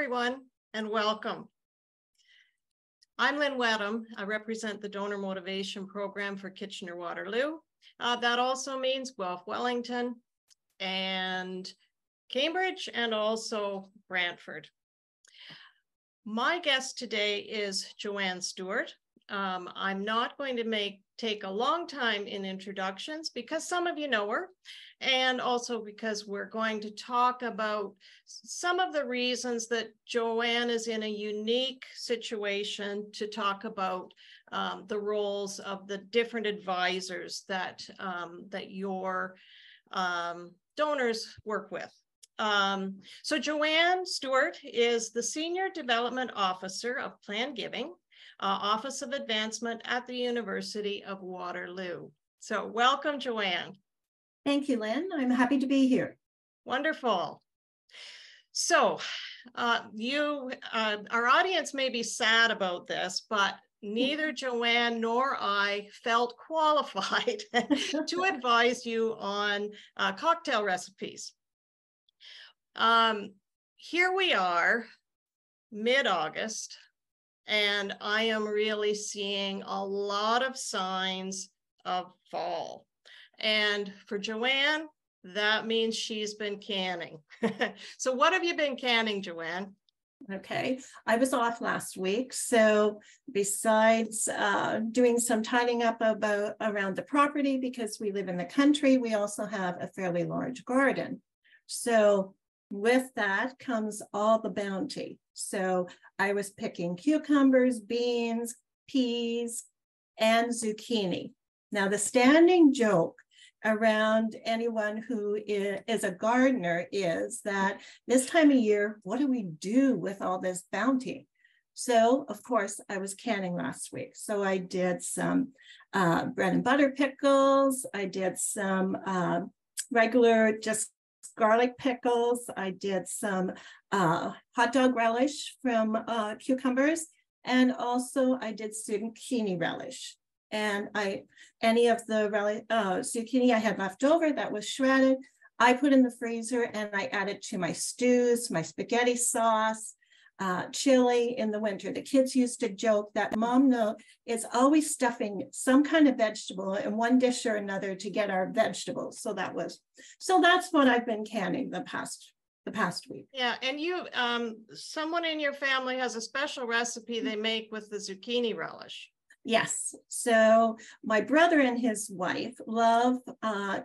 everyone, and welcome. I'm Lynn Whetham. I represent the Donor Motivation Program for Kitchener-Waterloo. That also means Guelph, Wellington, and Cambridge, and also Brantford. My guest today is Joanne Stewart. I'm not going to take a long time in introductions because some of you know her, and also because we're going to talk about some of the reasons that Joanne is in a unique situation to talk about the roles of the different advisors that your donors work with. So Joanne Stewart is the Senior Development Officer of Planned Giving, Office of Advancement at the University of Waterloo. So welcome, Joanne. Thank you, Lynn. I'm happy to be here. Wonderful. So our audience may be sad about this, but neither Joanne nor I felt qualified to advise you on cocktail recipes. Here we are, mid-August, and I am really seeing a lot of signs of fall. And for Joanne, that means she's been canning. So what have you been canning, Joanne? Okay, I was off last week. So besides doing some tidying up around the property, because we live in the country, we also have a fairly large garden. So with that comes all the bounty. So I was picking cucumbers, beans, peas, and zucchini. Now the standing joke around anyone who is a gardener is that this time of year, what do we do with all this bounty? So of course I was canning last week. So I did some bread and butter pickles. I did some regular just garlic pickles. I did some hot dog relish from cucumbers, and also I did zucchini relish. And any of the zucchini I had left over that was shredded, I put in the freezer and I added to my stews, my spaghetti sauce, chili in the winter. The kids used to joke that Mom is always stuffing some kind of vegetable in one dish or another to get our vegetables. So that's what I've been canning the past week. Yeah, and you, someone in your family has a special recipe they make with the zucchini relish. Yes. So my brother and his wife love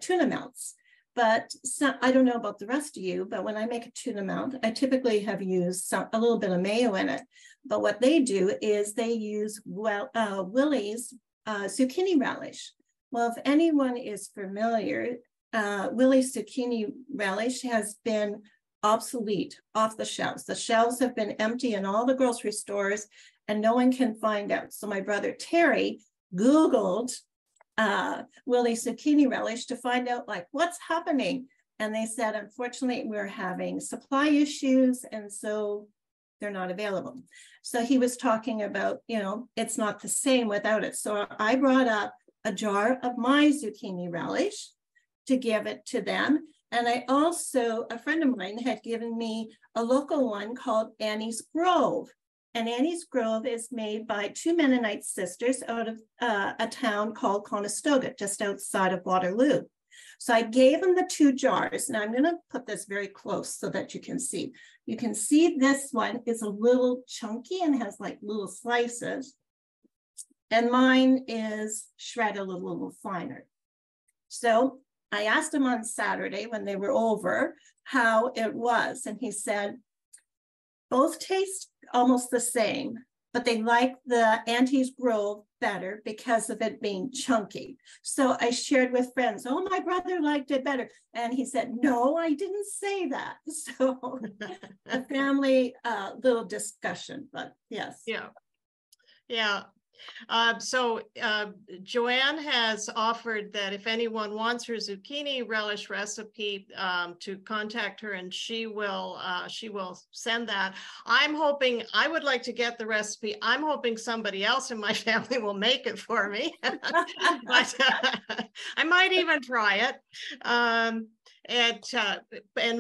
tuna melts, but I don't know about the rest of you, but when I make a tuna melt, I typically have used a little bit of mayo in it. But what they do is they use Willie's zucchini relish. Well, if anyone is familiar, Willie's zucchini relish has been obsolete off the shelves. The shelves have been empty in all the grocery stores, and no one can find out. So my brother Terry Googled Willie's zucchini relish to find out like what's happening. And they said, unfortunately, we're having supply issues, and so they're not available. So he was talking about, it's not the same without it. So I brought up a jar of my zucchini relish to give it to them. And a friend of mine had given me a local one called Annie's Grove. And Annie's Grove is made by two Mennonite sisters out of a town called Conestoga, just outside of Waterloo. So I gave them the 2 jars. Now I'm going to put this very close so that you can see. You can see this one is a little chunky and has like little slices. And mine is shredded a little finer. So I asked him on Saturday when they were over how it was. And he said, both taste almost the same, but they like the Auntie's Grove better because of it being chunky. So I shared with friends, oh, my brother liked it better. And he said, no, I didn't say that. So a family little discussion, but yes. Yeah. Yeah. So Joanne has offered that if anyone wants her zucchini relish recipe to contact her, and she will send that. I'm hoping, I would like to get the recipe. I'm hoping somebody else in my family will make it for me, but I might even try it. And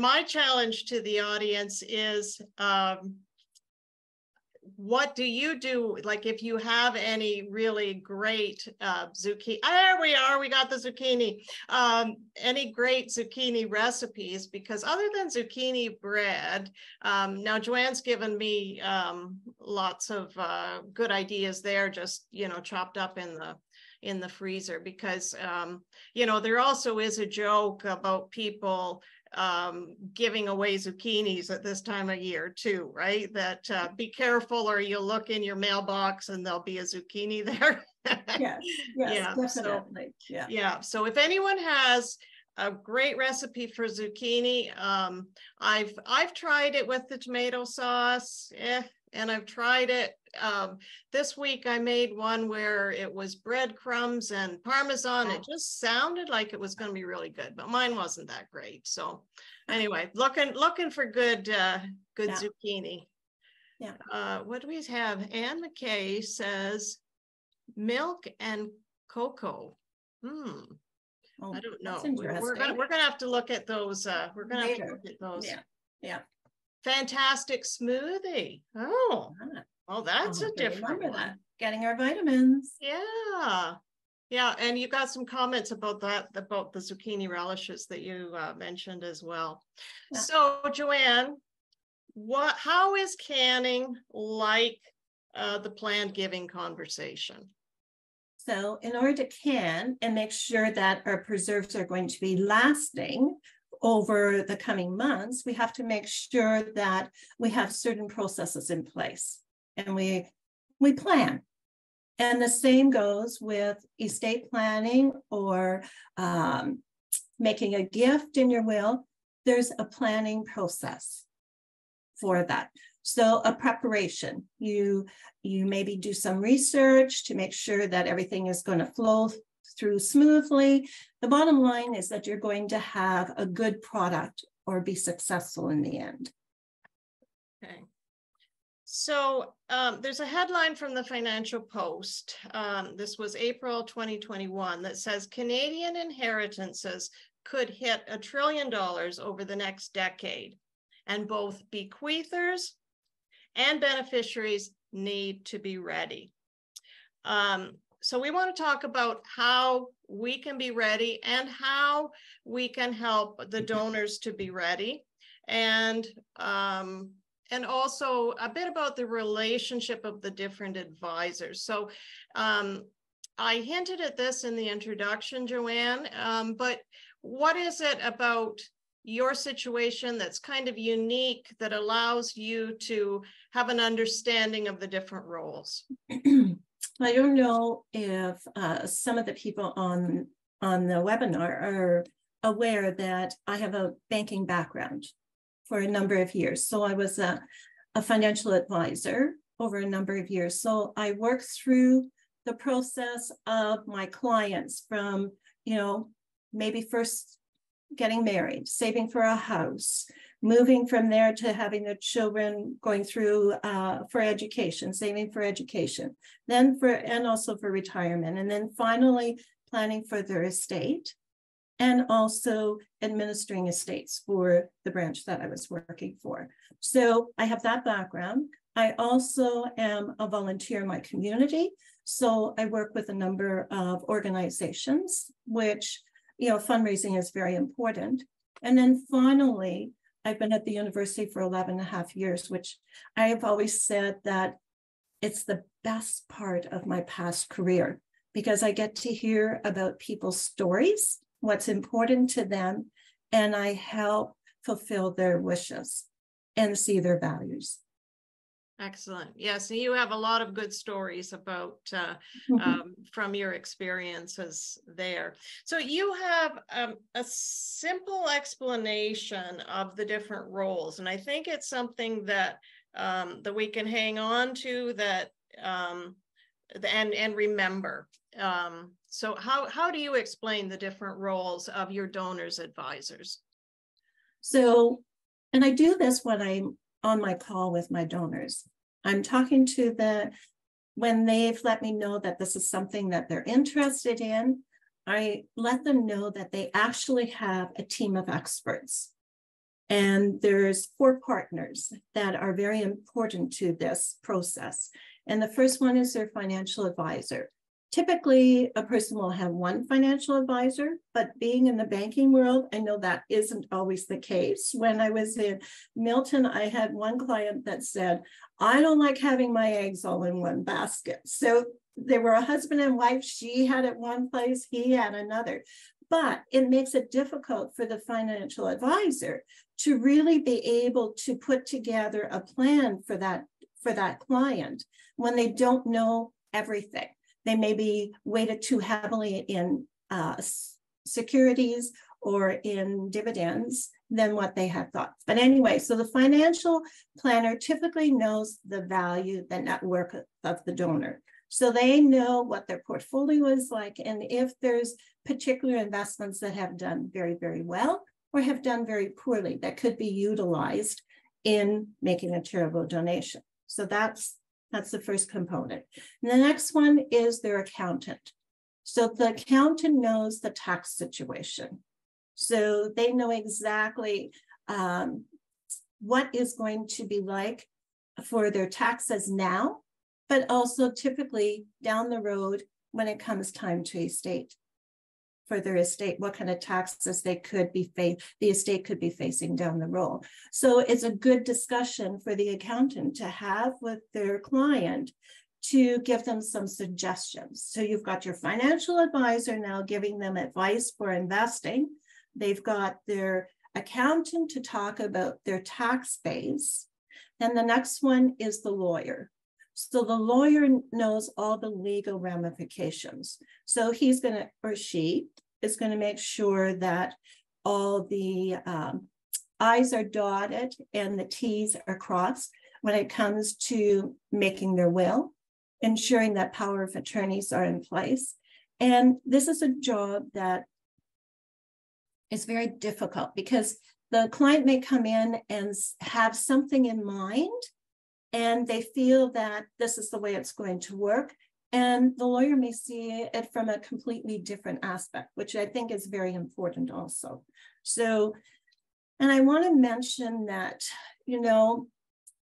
my challenge to the audience is what do you do? Like if you have any really great zucchini, there we are, we got the zucchini. Any great zucchini recipes, because other than zucchini bread, now Joanne's given me lots of good ideas there, just, you know, chopped up in the freezer, because, you know, there also is a joke about people giving away zucchinis at this time of year too, right? That be careful or you'll look in your mailbox and there'll be a zucchini there. Yes, Yeah, definitely. So, yeah. So if anyone has a great recipe for zucchini, I've tried it with the tomato sauce, and I've tried it. This week I made one where it was breadcrumbs and Parmesan. Wow. It just sounded like it was going to be really good, but mine wasn't that great. So anyway, looking for good zucchini. Yeah. What do we have? Ann McKay says milk and cocoa. Oh, I don't know. We're gonna have to look at those. We're gonna have to look at those. Yeah. Yeah. Fantastic smoothie. Oh, well, that's a different one. That. Getting our vitamins. Yeah. Yeah. And you got some comments about that, about the zucchini relishes that you mentioned as well. Yeah. So Joanne, how is canning like the planned giving conversation? So in order to can and make sure that our preserves are going to be lasting over the coming months, we have to make sure that we have certain processes in place and we plan. And the same goes with estate planning or making a gift in your will. There's a planning process for that. So a preparation, you maybe do some research to make sure that everything is going to flow through smoothly. The bottom line is that you're going to have a good product or be successful in the end. Okay. So there's a headline from the Financial Post. This was April 2021 that says Canadian inheritances could hit $1 trillion over the next decade, and both bequeathers and beneficiaries need to be ready. So we want to talk about how we can be ready and how we can help the donors to be ready, and also a bit about the relationship of the different advisors. So I hinted at this in the introduction, Joanne, but what is it about your situation that's kind of unique that allows you to have an understanding of the different roles? I don't know if some of the people on the webinar are aware that I have a banking background for a number of years. So I was a financial advisor over a number of years. So I worked through the process of my clients from, you know, maybe first getting married, saving for a house, moving from there to having the children, going through for education, saving for education, and also for retirement, and then finally planning for their estate, and also administering estates for the branch that I was working for. So I have that background. I also am a volunteer in my community. So I work with a number of organizations, which, you know, fundraising is very important. And then finally, I've been at the university for 11.5 years, which I have always said that it's the best part of my past career, because I get to hear about people's stories, what's important to them, and I help fulfill their wishes and see their values. Excellent. Yes, you have a lot of good stories about from your experiences there. So you have a simple explanation of the different roles, and I think it's something that that we can hang on to, that and remember. So how do you explain the different roles of your donors advisors? So, and I do this when I'm on my call with my donors. I'm talking to when they've let me know that this is something that they're interested in, I let them know that they actually have a team of experts. And there's 4 partners that are very important to this process. And the first one is their financial advisor. Typically, a person will have one financial advisor, but being in the banking world, I know that isn't always the case. When I was in Milton, I had one client that said, I don't like having my eggs all in one basket. So they were a husband and wife. She had it one place, he had another. But it makes it difficult for the financial advisor to really be able to put together a plan for that client when they don't know everything. They may be weighted too heavily in securities or in dividends than what they had thought. But anyway, so the financial planner typically knows the value, the net worth of the donor. So they know what their portfolio is like, and if there's particular investments that have done very, very well or have done very poorly that could be utilized in making a charitable donation. So that's the first component. And the next one is their accountant. So the accountant knows the tax situation. So they know exactly what is going to be like for their taxes now, but also typically down the road when it comes time to estate. For their estate, what kind of taxes the estate could be facing down the road. So it's a good discussion for the accountant to have with their client to give them some suggestions. So you've got your financial advisor now giving them advice for investing. They've got their accountant to talk about their tax base. And the next one is the lawyer. So the lawyer knows all the legal ramifications. So he's going to, or she is going to make sure that all the I's are dotted and the T's are crossed when it comes to making their will, ensuring that power of attorneys are in place. And this is a job that is very difficult because the client may come in and have something in mind, and they feel that this is the way it's going to work. And the lawyer may see it from a completely different aspect, which I think is very important also. So, and I want to mention that,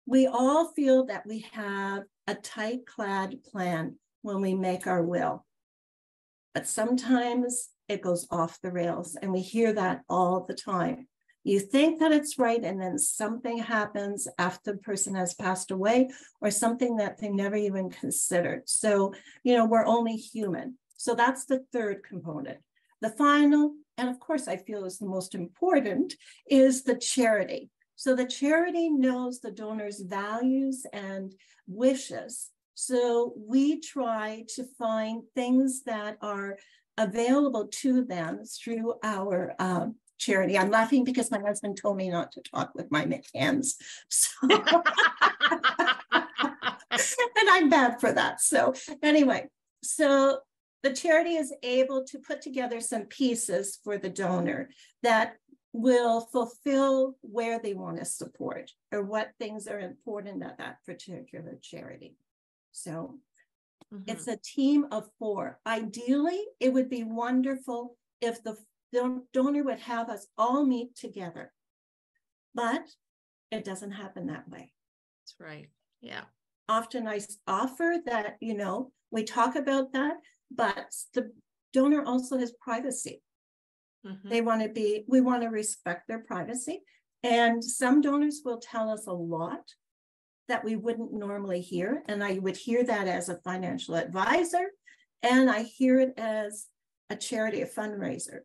we all feel that we have a tight-clad plan when we make our will. But sometimes it goes off the rails, and we hear that all the time. You think that it's right, and then something happens after the person has passed away, or something that they never even considered. So, we're only human. So that's the third component. The final, and of course I feel is the most important, is the charity. So the charity knows the donor's values and wishes. So we try to find things that are available to them through our charity. I'm laughing because my husband told me not to talk with my hands. So and I'm bad for that. So anyway, so the charity is able to put together some pieces for the donor that will fulfill where they want to support or what things are important at that particular charity. So it's a team of 4. Ideally, it would be wonderful if the donor would have us all meet together, but it doesn't happen that way. That's right. Yeah. Often I offer that, we talk about that, but the donor also has privacy. We want to respect their privacy. And some donors will tell us a lot that we wouldn't normally hear. And I would hear that as a financial advisor, and I hear it as a charity, a fundraiser.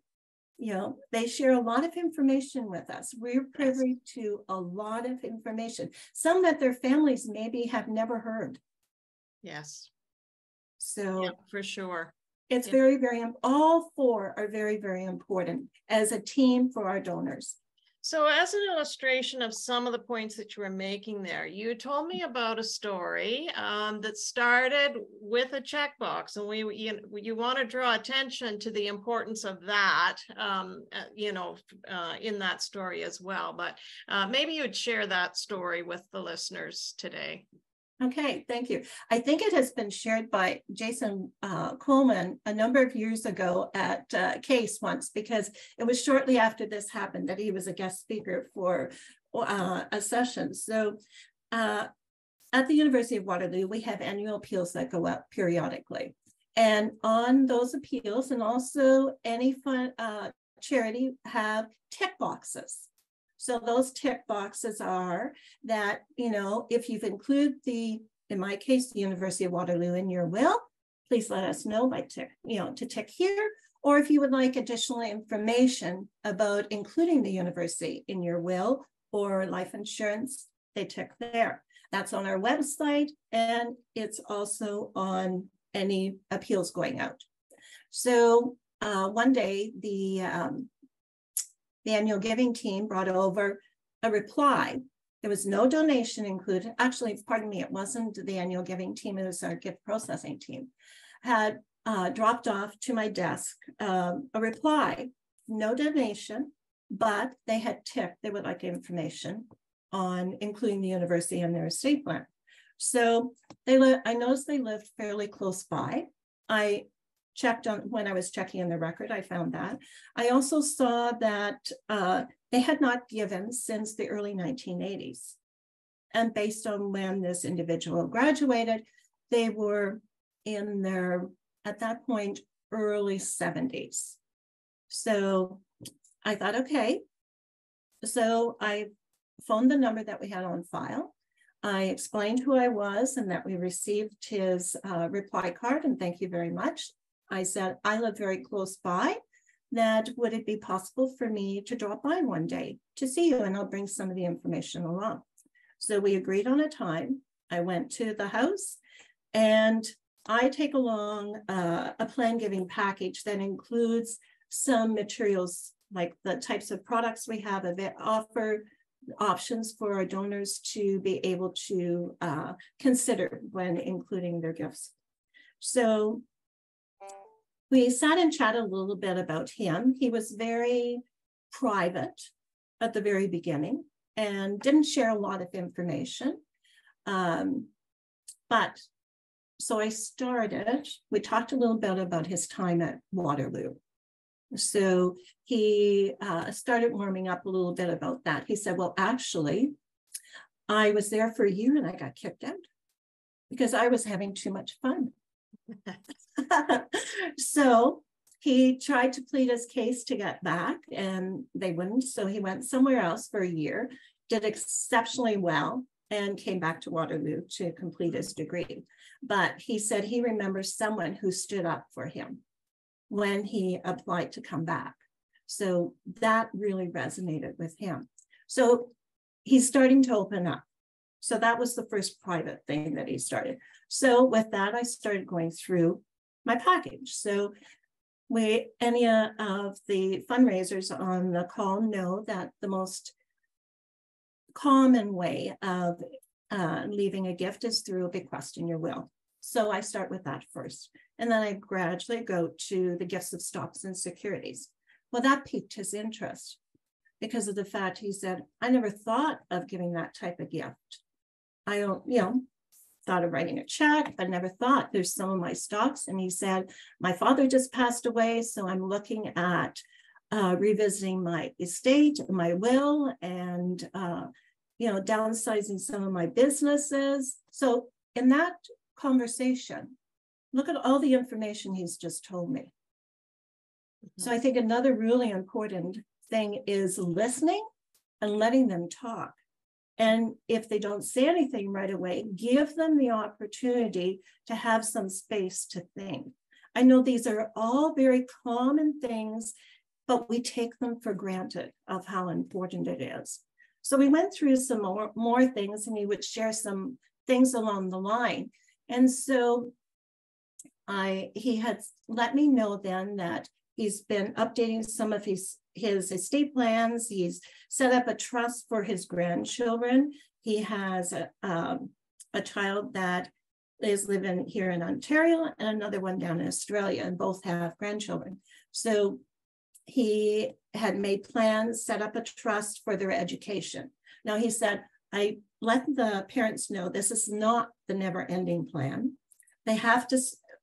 They share a lot of information with us. We're privy to a lot of information, some that their families maybe have never heard. Yes. So yeah, for sure. It's very, very, all 4 are very, very important as a team for our donors. So as an illustration of some of the points that you were making there, you told me about a story that started with a checkbox, and you want to draw attention to the importance of that, in that story as well. But maybe you'd share that story with the listeners today. Okay, thank you. I think it has been shared by Jason Coleman a number of years ago at Case once, because it was shortly after this happened that he was a guest speaker for a session. So at the University of Waterloo, we have annual appeals that go out periodically. And on those appeals, and also any charity have tick boxes. So those tick boxes are that, you know, if you've included in my case, the University of Waterloo in your will, please let us know by tick, to tick here. Or if you would like additional information about including the university in your will or life insurance, they tick there. That's on our website, and it's also on any appeals going out. So one day, the annual giving team brought over a reply. There was no donation included. Actually, pardon me, it wasn't the annual giving team, it was our gift processing team. Had dropped off to my desk a reply, no donation, but they had ticked, they would like information on including the university in their estate plan. So I noticed they lived fairly close by. I checked on, when I was checking in the record, I found that. I also saw that they had not given since the early 1980s. And based on when this individual graduated, they were in their, at that point, early 70s. So I thought, okay. So I phoned the number that we had on file. I explained who I was and that we received his reply card, and thank you very much. I said, I live very close by, that would it be possible for me to drop by one day to see you, and I'll bring some of the information along. So we agreed on a time. I went to the house, and I take along a planned giving package that includes some materials like the types of products we have, offer options for our donors to be able to consider when including their gifts. So we sat and chatted a little bit about him. He was very private at the very beginning and didn't share a lot of information. But so I started, we talked a little bit about his time at Waterloo. So he started warming up a little bit about that. He said, well, actually, I was there for a year and I got kicked out because I was having too much fun. So he tried to plead his case to get back, and they wouldn't. So he went somewhere else for a year, did exceptionally well, and came back to Waterloo to complete his degree. But he said he remembers someone who stood up for him when he applied to come back. So that really resonated with him. So he's starting to open up. So that was the first private thing that he started. So with that, I started going through my package. So any of the fundraisers on the call know that the most common way of leaving a gift is through a bequest in your will. So I start with that first. And then I gradually go to the gifts of stocks and securities. Well, that piqued his interest because of the fact he said, I never thought of giving that type of gift. I don't, thought of writing a check, but never thought there's some of my stocks. And he said, my father just passed away. So I'm looking at revisiting my estate, my will, and, downsizing some of my businesses. So in that conversation, look at all the information he's just told me. Mm-hmm. So I think another really important thing is listening and letting them talk. And if they don't say anything right away, give them the opportunity to have some space to think. I know these are all very common things, but we take them for granted of how important it is. So we went through some more things, and he would share some things along the line. And so he had let me know then that he's been updating some of his estate plans. He's set up a trust for his grandchildren. He has a child that is living here in Ontario and another one down in Australia, and both have grandchildren. So he had made plans, set up a trust for their education. Now he said, I let the parents know this is not the never-ending plan. They have to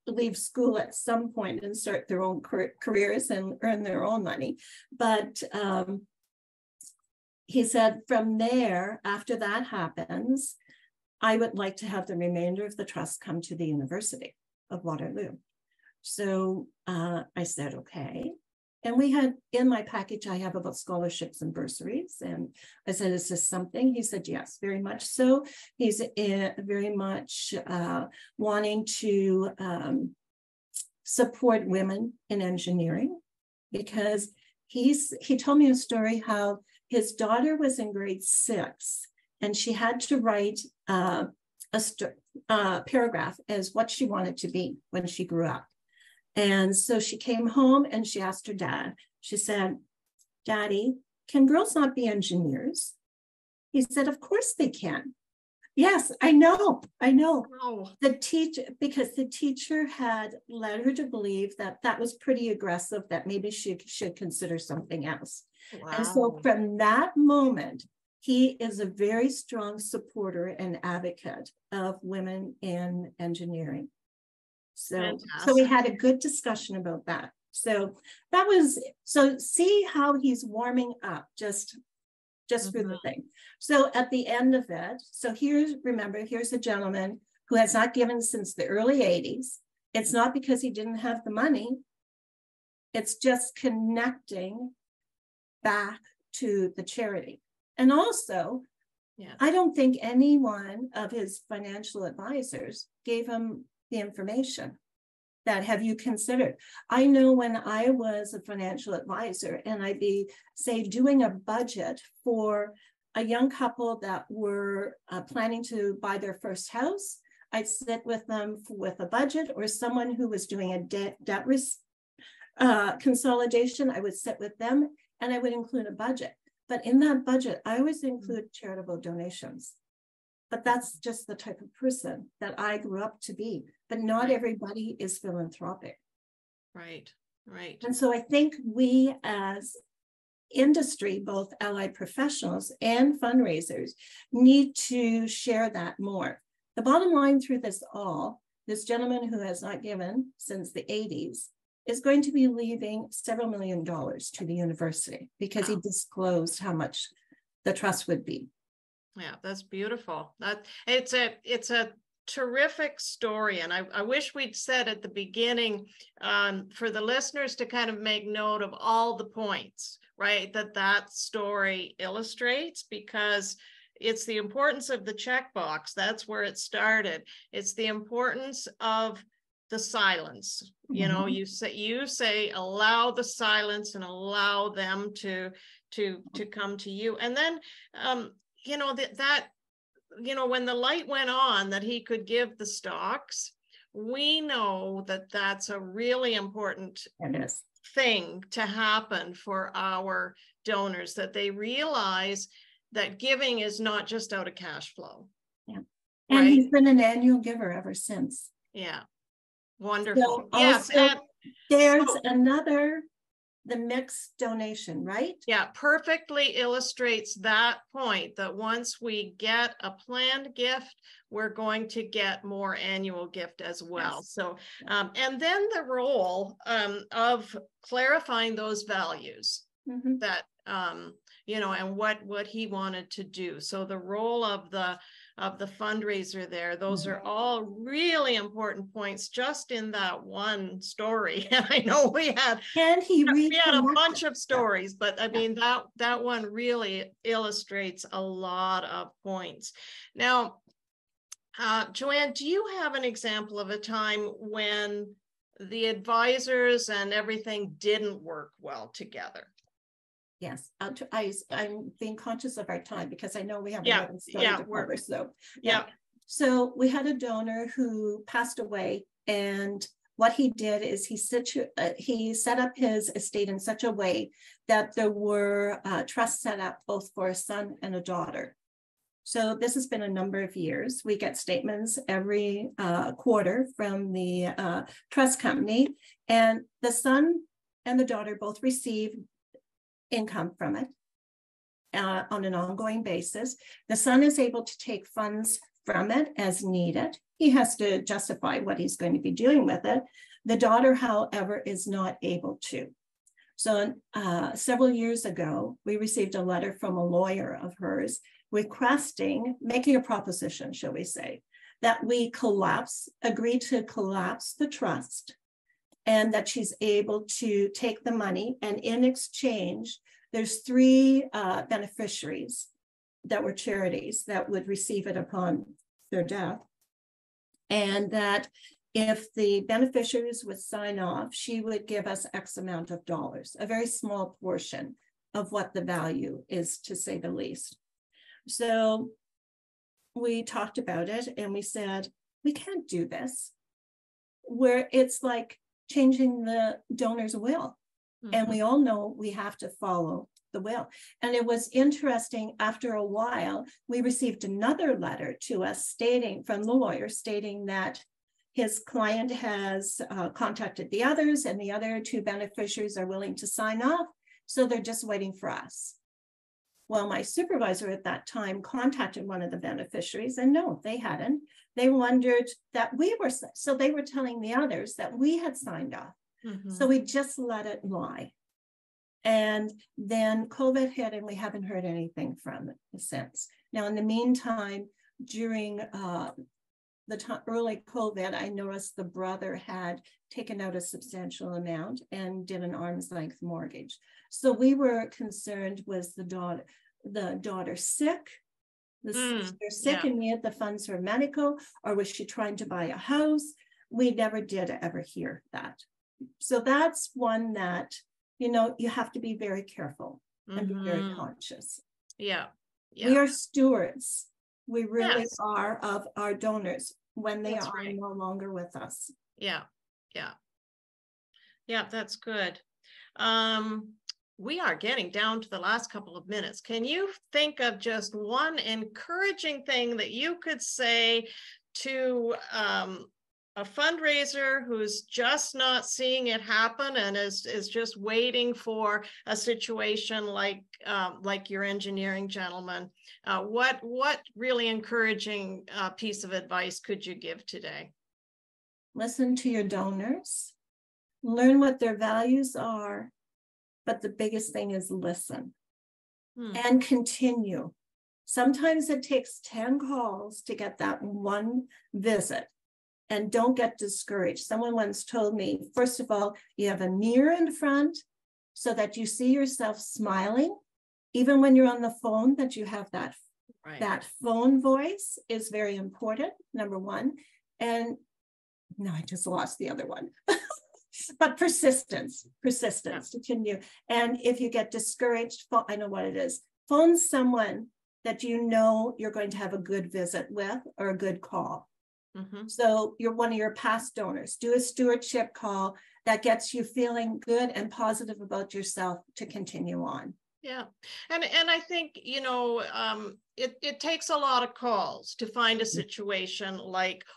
leave school at some point and start their own careers and earn their own money. But he said, from there, after that happens, I would like to have the remainder of the trust come to the University of Waterloo. So I said, okay. And we had, in my package, I have about scholarships and bursaries. And I said, is this something? He said, yes, very much so. He's very much wanting to support women in engineering, because he told me a story how his daughter was in grade 6 and she had to write a paragraph as what she wanted to be when she grew up. And so she came home and she asked her dad, she said, Daddy, can girls not be engineers? He said, of course they can. Yes, I know. Oh. The teacher, because the teacher had led her to believe that that was pretty aggressive, that maybe she should consider something else. Wow. And so from that moment, he is a very strong supporter and advocate of women in engineering. So we had a good discussion about that. So that was, so see how he's warming up just for the thing. So at the end of it, so remember, here's a gentleman who has not given since the early 80s. It's not because he didn't have the money. It's just connecting back to the charity. And also, I don't think any one of his financial advisors gave him the information that have you considered. I know when I was a financial advisor and I'd be, say, doing a budget for a young couple that were planning to buy their first house, I'd sit with them with a budget, or someone who was doing a debt consolidation, I would sit with them and I would include a budget. But in that budget, I always include charitable donations. But that's just the type of person that I grew up to be. But not everybody is philanthropic. Right. And so I think we as industry, both allied professionals and fundraisers, need to share that more. The bottom line through this all, this gentleman who has not given since the 80s is going to be leaving several $1 million to the university because he disclosed how much the trust would be. Yeah, that's beautiful. It's a terrific story. And I wish we'd said at the beginning for the listeners to kind of make note of all the points, right, that story illustrates, because it's the importance of the checkbox. That's where it started. It's the importance of the silence. You know, you say allow the silence and allow them to come to you. And then you know, that you know, when the light went on that he could give the stocks, we know that that's a really important thing to happen for our donors, that they realize that giving is not just out of cash flow. Yeah. And right? He's been an annual giver ever since. Yeah. Wonderful. So yes. And there's the mixed donation, right? Yeah, perfectly illustrates that point, that once we get a planned gift, we're going to get more annual gift as well. Yes. So, and then the role of clarifying those values that, you know, and what he wanted to do. So the role of the fundraiser there, those are all really important points just in that one story. And I know we had a bunch of stories, but I mean, that one really illustrates a lot of points. Now, Joanne, do you have an example of a time when the advisors and everything didn't work well together? Yes, I'm being conscious of our time because I know we have another story to cover. So we had a donor who passed away, and what he did is he set up his estate in such a way that there were trusts set up both for a son and a daughter. So this has been a number of years. We get statements every quarter from the trust company, and the son and the daughter both receive income from it. on an ongoing basis. The son is able to take funds from it as needed. He has to justify what he's going to be doing with it. The daughter, however, is not able to. So several years ago, we received a letter from a lawyer of hers requesting, making a proposition, shall we say, that we agree to collapse the trust, and that she's able to take the money. And in exchange, there's 3 beneficiaries that were charities that would receive it upon their death. And that if the beneficiaries would sign off, she would give us X amount of dollars, a very small portion of what the value is, to say the least. So we talked about it and we said, we can't do this, where it's like changing the donor's will. Mm-hmm. And we all know we have to follow the will. And it was interesting, after a while, we received another letter to us from the lawyer stating that his client has contacted the others, and the other 2 beneficiaries are willing to sign off. So they're just waiting for us. Well, my supervisor at that time contacted one of the beneficiaries, and no, they hadn't. They wondered that we were, so they were telling the others that we had signed off. Mm-hmm. So we just let it lie. And then COVID hit, and we haven't heard anything from it since. Now, in the meantime, during the early COVID, I noticed the brother had taken out a substantial amount and did an arm's length mortgage. So we were concerned, was the daughter sick? The sister sick and needed the funds for medical, or was she trying to buy a house? We never did ever hear that. So that's one that, you have to be very careful and be very conscious. Yeah. We are stewards. We really are of our donors when they are no longer with us. Yeah, that's good. We are getting down to the last couple of minutes. Can you think of just one encouraging thing that you could say to a fundraiser who's just not seeing it happen and is just waiting for a situation like your engineering gentleman? What really encouraging piece of advice could you give today? Listen to your donors, learn what their values are, but the biggest thing is listen and continue. Sometimes it takes 10 calls to get that one visit. And don't get discouraged. Someone once told me, first of all, you have a mirror in front so that you see yourself smiling. Even when you're on the phone, that you have that phone voice is very important, number one. And no, I just lost the other one. But persistence, continue. And if you get discouraged, I know what it is. Phone someone that you know you're going to have a good visit with or a good call. Mm-hmm. So you're one of your past donors. Do a stewardship call that gets you feeling good and positive about yourself to continue on. Yeah. And I think, it takes a lot of calls to find a situation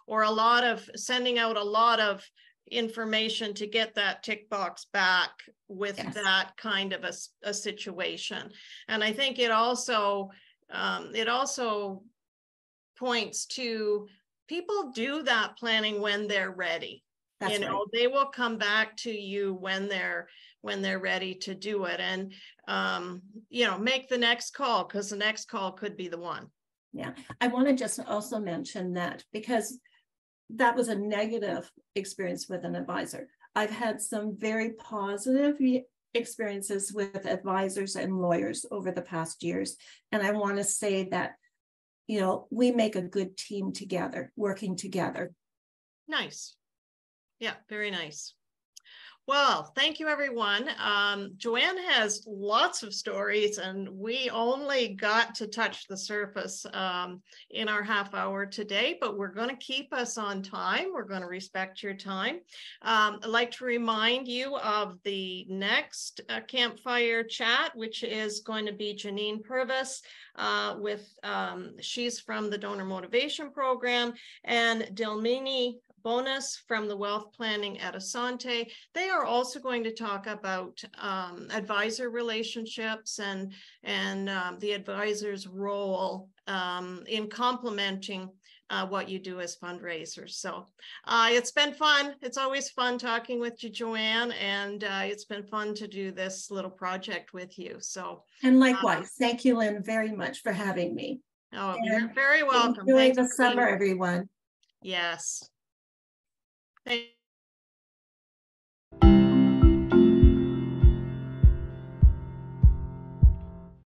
or a lot of sending out a lot of information to get that tick box back with that kind of a situation. And I think it also points to people do that planning when they're ready. That's right. They will come back to you when they're ready to do it, and make the next call, because the next call could be the one. Yeah, I want to just also mention that, because that was a negative experience with an advisor. I've had some very positive experiences with advisors and lawyers over the past years, and I want to say that we make a good team together, working together. Nice. Yeah, very nice. Well, thank you, everyone. Joanne has lots of stories, and we only got to touch the surface in our half hour today, but we're going to keep us on time. We're going to respect your time. I'd like to remind you of the next Campfire chat, which is going to be Janine Purvis she's from the Donor Motivation Program, and Delmini Bonus from the Wealth Planning at Asante. They are also going to talk about advisor relationships and the advisor's role in complementing what you do as fundraisers. So it's been fun. It's always fun talking with you, Joanne, and it's been fun to do this little project with you. So, and likewise, thank you, Lynn, very much for having me. Oh, And you're very welcome. enjoy Thanks the for being summer, here. everyone. Yes. Thank